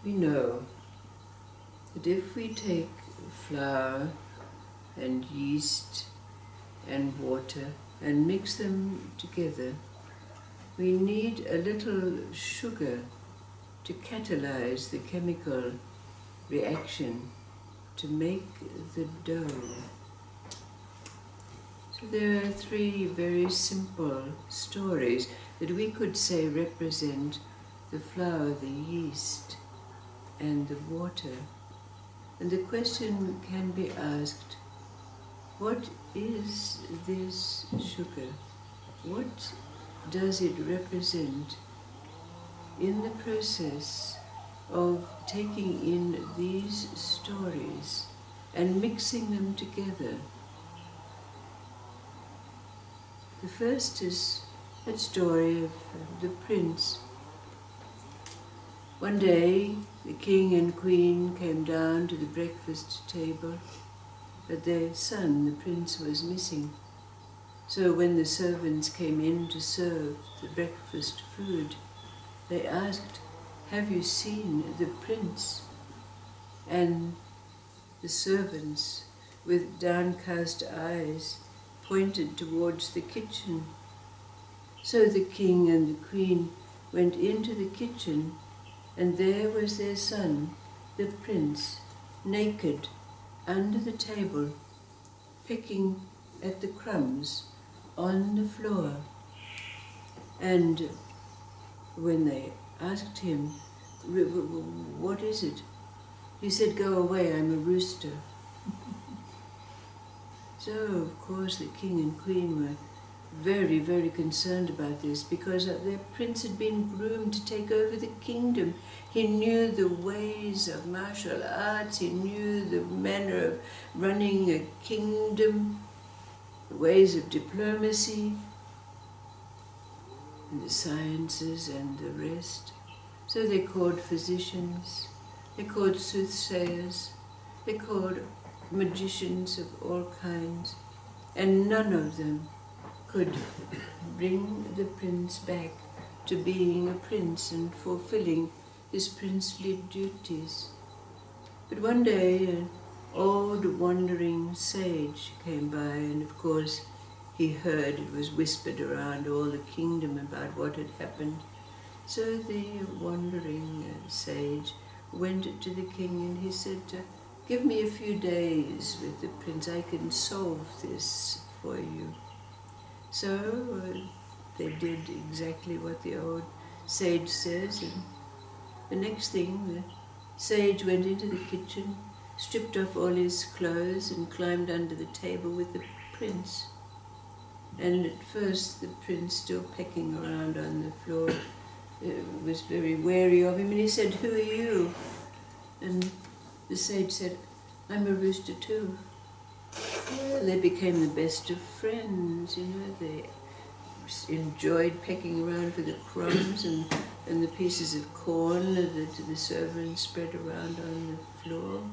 We know that if we take flour and yeast and water and mix them together, we need a little sugar to catalyze the chemical reaction to make the dough. So there are three very simple stories that we could say represent the flour, the yeast, and the water. And the question can be asked, what is this sugar? What does it represent in the process of taking in these stories and mixing them together? The first is a story of the prince. One day, the king and queen came down to the breakfast table, but their son, the prince, was missing. So when the servants came in to serve the breakfast food, they asked, "Have you seen the prince?" And the servants, with downcast eyes, pointed towards the kitchen. So the king and the queen went into the kitchen, and there was their son, the prince, naked, under the table, picking at the crumbs on the floor. And when they asked him, "What is it?" he said, "Go away, I'm a rooster." So, of course, the king and queen were very, very concerned about this, because their prince had been groomed to take over the kingdom. He knew the ways of martial arts, he knew the manner of running a kingdom, the ways of diplomacy, and the sciences and the rest. So they called physicians, they called soothsayers, they called magicians of all kinds, and none of them could bring the prince back to being a prince and fulfilling his princely duties. But one day an old wandering sage came by, and of course he heard, it was whispered around all the kingdom about what had happened. So the wandering sage went to the king and he said, "Give me a few days with the prince, I can solve this for you." So they did exactly what the old sage says, and the next thing the sage went into the kitchen, stripped off all his clothes and climbed under the table with the prince. And at first the prince, still pecking around on the floor, was very wary of him, and he said, "Who are you?" And the sage said, "I'm a rooster too." Well, they became the best of friends, they enjoyed pecking around for the crumbs and the pieces of corn that the servants spread around on the floor.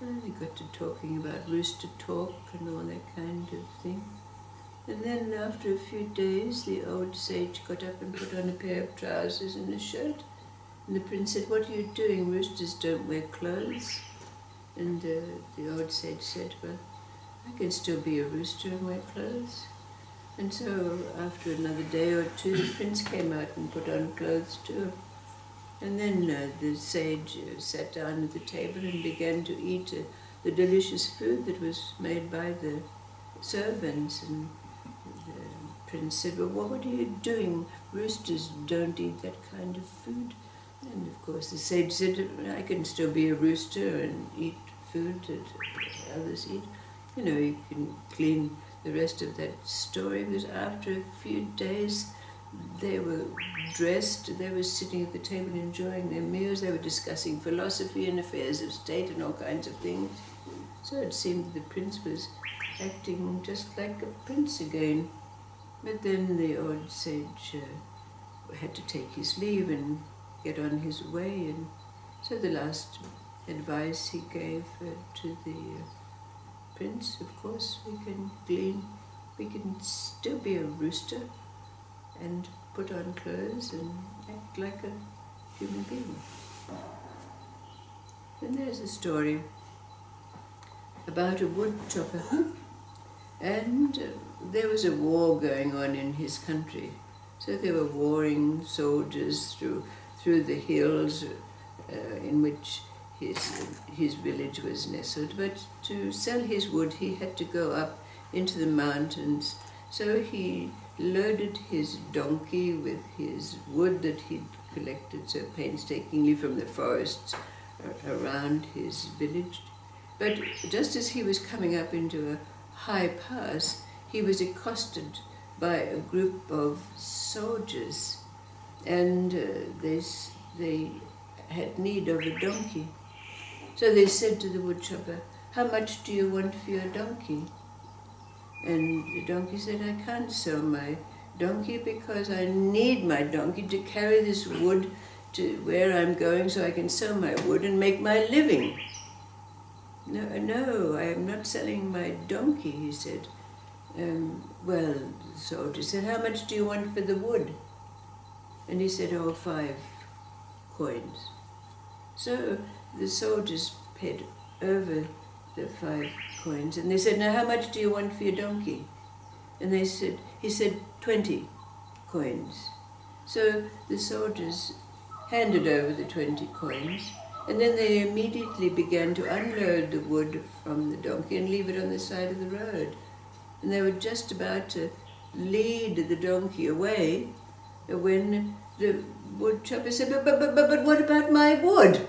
And they got to talking about rooster talk and all that kind of thing. And then after a few days, the old sage got up and put on a pair of trousers and a shirt. And the prince said, "What are you doing? Roosters don't wear clothes." And the old sage said, "Well, I can still be a rooster and wear clothes." And so after another day or two, the prince came out and put on clothes too. And then the sage sat down at the table and began to eat the delicious food that was made by the servants. And the prince said, "Well, what are you doing? Roosters don't eat that kind of food." And of course the sage said, "I can still be a rooster and eat food that others eat." You can clean the rest of that story, because after a few days they were dressed, they were sitting at the table enjoying their meals, they were discussing philosophy and affairs of state and all kinds of things. So it seemed that the prince was acting just like a prince again. But then the old sage had to take his leave and get on his way, and so the last advice he gave to the prince, of course, we can still be a rooster and put on clothes and act like a human being. And there's a story about a wood chopper, and there was a war going on in his country. So there were warring soldiers through the hills in which his village was nestled. But to sell his wood, he had to go up into the mountains. So he loaded his donkey with his wood that he'd collected so painstakingly from the forests around his village. But just as he was coming up into a high pass, he was accosted by a group of soldiers, and they had need of a donkey. So they said to the woodchopper, "How much do you want for your donkey?" And the donkey said, "I can't sell my donkey because I need my donkey to carry this wood to where I'm going so I can sell my wood and make my living." No, I am not selling my donkey," he said. Well, the soldier said, "How much do you want for the wood?" And he said, "Oh, 5 coins. So the soldiers paid over the 5 coins, and they said, "Now how much do you want for your donkey?" And he said 20 coins. So the soldiers handed over the 20 coins, and then they immediately began to unload the wood from the donkey and leave it on the side of the road. And they were just about to lead the donkey away when the wood chopper said, but what about my wood?"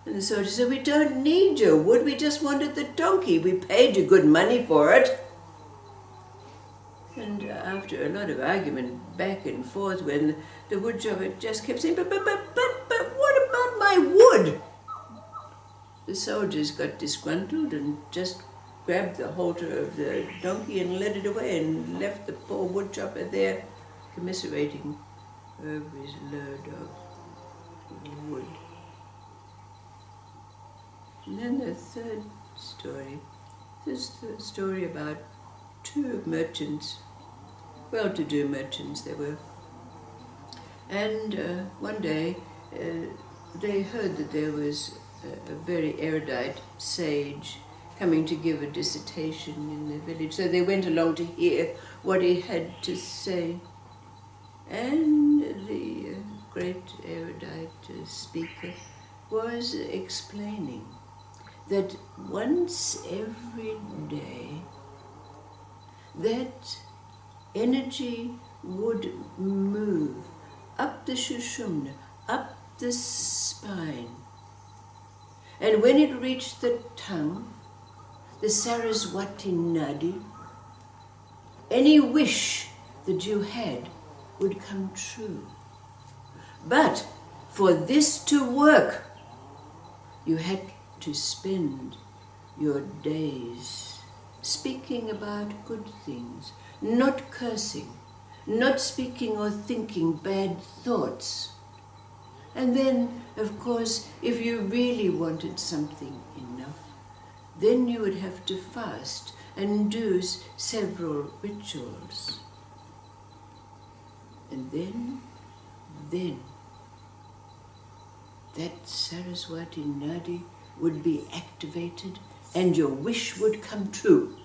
And the soldier said, "We don't need your wood, we just wanted the donkey. We paid you good money for it." And after a lot of argument back and forth, when the wood chopper just kept saying, but what about my wood?" The soldiers got disgruntled and just grabbed the halter of the donkey and led it away and left the poor wood chopper there commiserating over his load of wood. And then the third story is the story about 2 merchants, well-to-do merchants they were. And one day they heard that there was a very erudite sage coming to give a dissertation in the village. So they went along to hear what he had to say. And the great erudite speaker was explaining that once every day that energy would move up the Sushumna, up the spine, and when it reached the tongue, the Saraswati Nadi, any wish that you had would come true. But for this to work, you had to spend your days speaking about good things, not cursing, not speaking or thinking bad thoughts. And then, of course, if you really wanted something enough, then you would have to fast and do several rituals. And then that Saraswati Nadi would be activated and your wish would come true.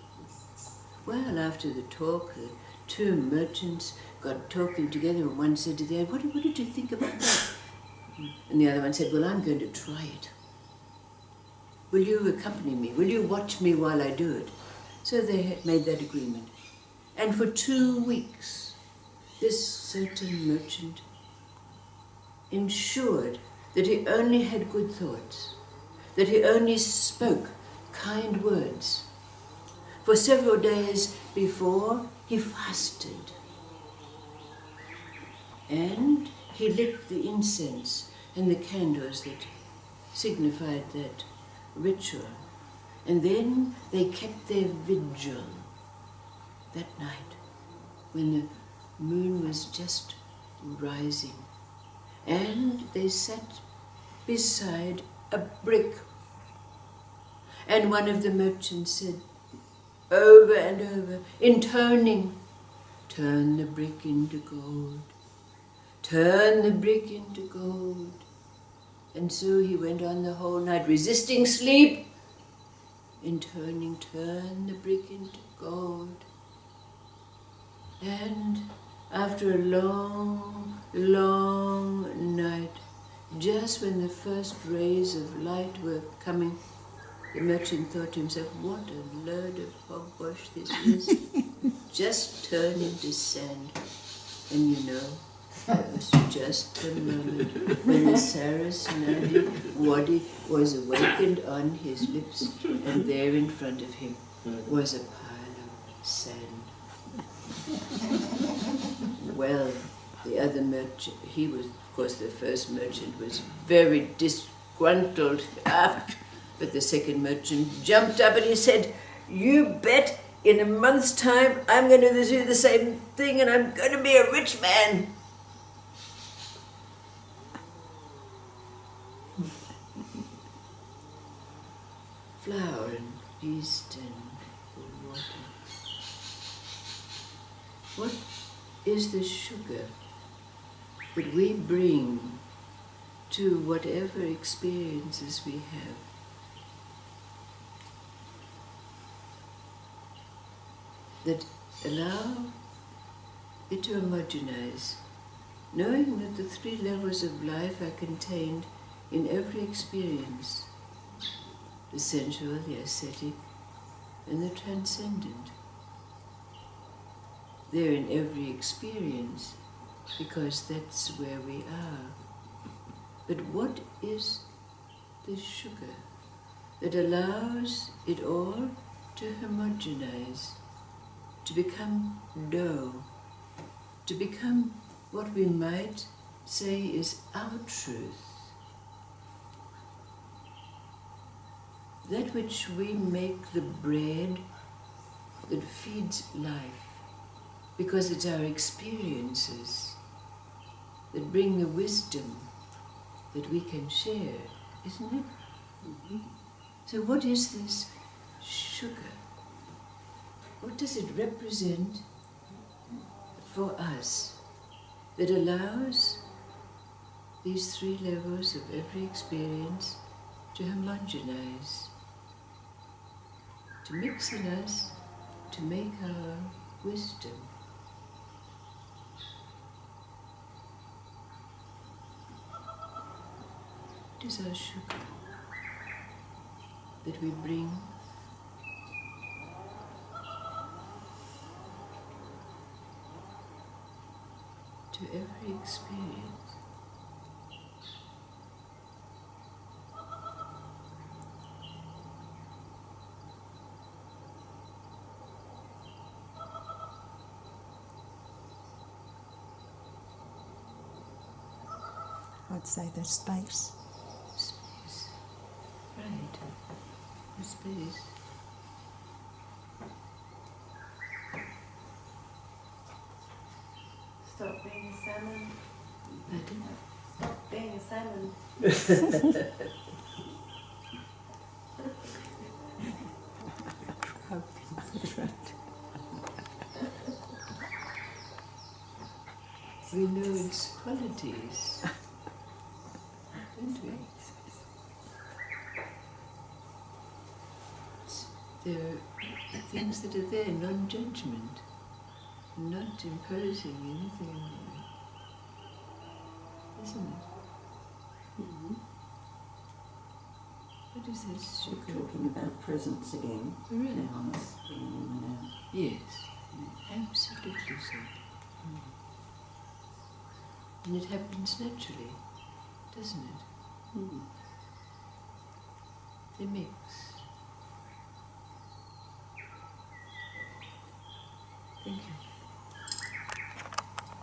Well, after the talk, the 2 merchants got talking together, and one said to the other, what did you think about that? And the other one said, "Well, I'm going to try it. Will you accompany me? Will you watch me while I do it?" So they had made that agreement. And for 2 weeks, this certain merchant ensured that he only had good thoughts, that he only spoke kind words. For several days before, he fasted. And he lit the incense and the candles that signified that ritual. And then they kept their vigil that night when the moon was just rising. And they sat beside a brick. And one of the merchants said over and over, intoning, "Turn the brick into gold. Turn the brick into gold." And so he went on the whole night, resisting sleep, in turn the brick into gold. And after a long, long night, just when the first rays of light were coming, the merchant thought to himself, what a load of hogwash this is. Just turned into sand. And you know, that was just the moment when the Sarasnadi Wadi was awakened on his lips, and there in front of him was a pile of sand. Well, the other merchant, he was, of course, the first merchant was very disgruntled, but the second merchant jumped up and he said, you bet in a month's time I'm going to do the same thing and I'm going to be a rich man. Flour and yeast and water. What is the sugar that we bring to whatever experiences we have? That allow it to homogenize, knowing that the three levels of life are contained in every experience, the sensual, the ascetic, and the transcendent. They're in every experience because that's where we are. But what is the sugar that allows it all to homogenize, to become dough, to become what we might say is our truth? That which we make the bread that feeds life, because it's our experiences that bring the wisdom that we can share, isn't it? Mm-hmm. So what is this sugar? What does it represent for us that allows these three levels of every experience to homogenize, to mix in us, to make our wisdom? What is our sugar that we bring to every experience? I'd say there's space. Space. Right. The space. Stop being a salmon. Pardon? Stop being a salmon. We know its qualities, don't we? There are things that are there, non-judgment, not imposing anything on you, isn't it? Mm-hmm. What is this We're sugar? talking about presence again. Really? Now, it's being in the now. Yes, absolutely so. And it happens naturally, doesn't it? Mm. They mix. Thank you.